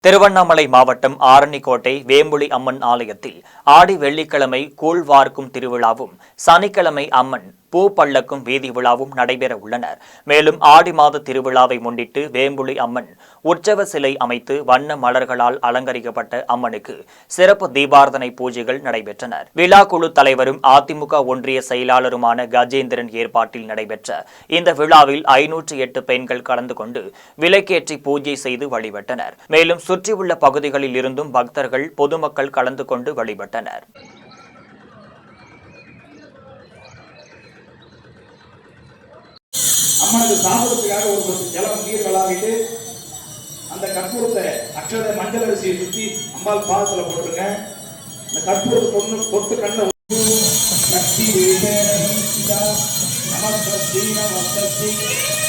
திருவண்ணாமலை மாவட்டம் ஆரணிக்கோட்டை வேம்புலி அம்மன் ஆலயத்தில் ஆடி வெள்ளிக்கிழமை கூழ் வார்க்கும் திருவிழாவும் சனிக்கிழமை அம்மன் பூ பல்லக்கும் வீதி விழாவும் நடைபெற உள்ளனர். மேலும் ஆடி மாத திருவிழாவை முன்னிட்டு வேம்புலி அம்மன் உற்சவ சிலை அமைத்து வண்ண மலர்களால் அலங்கரிக்கப்பட்ட அம்மனுக்கு சிறப்பு தீபார்த்தனை பூஜைகள் நடைபெற்றன. விழா குழு தலைவரும் அதிமுக ஒன்றிய செயலாளருமான கஜேந்திரன் ஏற்பாட்டில் நடைபெற்ற இந்த விழாவில் 508 பெண்கள் கலந்து கொண்டு விளக்கேற்றி பூஜை செய்து வழிபட்டனர். மேலும் சுற்றியுள்ள பகுதிகளில் இருந்தும் பக்தர்கள் பொதுமக்கள் கலந்து கொண்டு வழிபட்டனர். அம்மனுக்கு சாப்பிடுறதுக்காக ஒரு ஜலம் நீர் விளாவிட்டு அந்த கற்பூரத்தை அக்ஷத மஞ்சள் அரிசியை சுற்றி அம்பாள் பாதத்தில் போட்டுருங்க. அந்த கற்பூரத்தை தொட்டு கண்ட சக்தி நமஸ்தி நமஸ்தி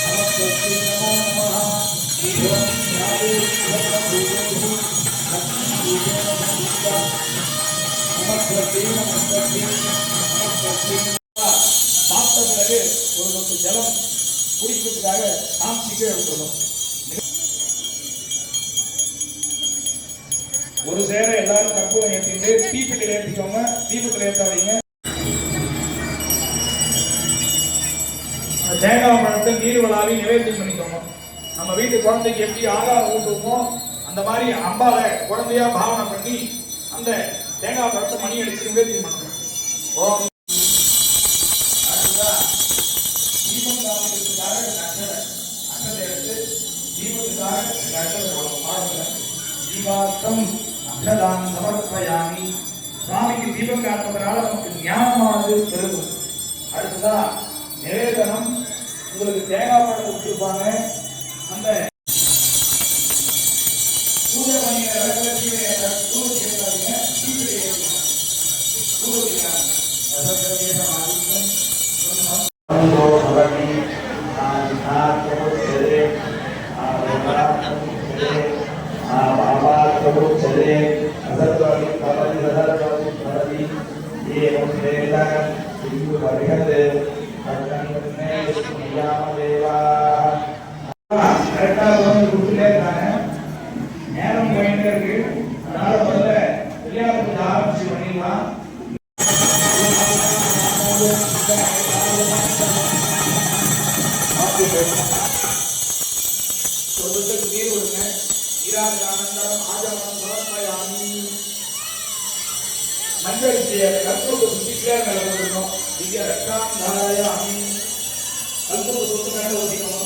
நமஸ்தி நமோ நமஹ சாப்பிட்ட பிறகு ஒரு ஜலம் குடிக்கிறதுக்காக சாமிக்கு எடுத்துள்ளோம். ஒரு சேர எல்லாரும் கற்பூரம் ஏற்றிட்டு தீப்பெட்டியில் ஏற்றிக்கோங்க. தீபத்தில் ஏற்றாதீங்க. தேங்காய் பழத்தை நீர் விழாவி நிவேத்தியம் பண்ணிக்கோங்க. நம்ம வீட்டு குழந்தைக்கு எப்படி ஆகாரம் ஊட்டுவோமோ அந்த மாதிரி அம்பாவை குழந்தையா பாவனை பண்ணி அந்த தேங்காய் பழத்தை மணி அடிச்சு நிவேத்தியம் பண்ணுறோம். ஓம் சமர்ப்பயாமி. சுவாமிக்கு தீபம் காட்டுவதனால நமக்கு ஞானமானது பெருகும். அடுத்ததா நிவேதனம். உங்களுக்கு தேங்காய் பழம் கொடுத்துருப்பாங்க. அந்த பூஜை நேரம் போயிட்டே இருக்கு. அதனால முதல்ல விளையாட்டு ஆரம்பிச்சு பண்ணிடலாம். நீர் விடுங்க. நீராஜானந்தரம் ஆஜானம் சமர்ப்பயாமி. மஞ்சள் கற்பூரத்தை சுற்றி கிளியர் மேல போட்டுருக்கோம். திவ்ய ரட்சாம் தாராயாமி. கற்பூரத்தை சுற்றி மேல ஊற்றிக்கணும்.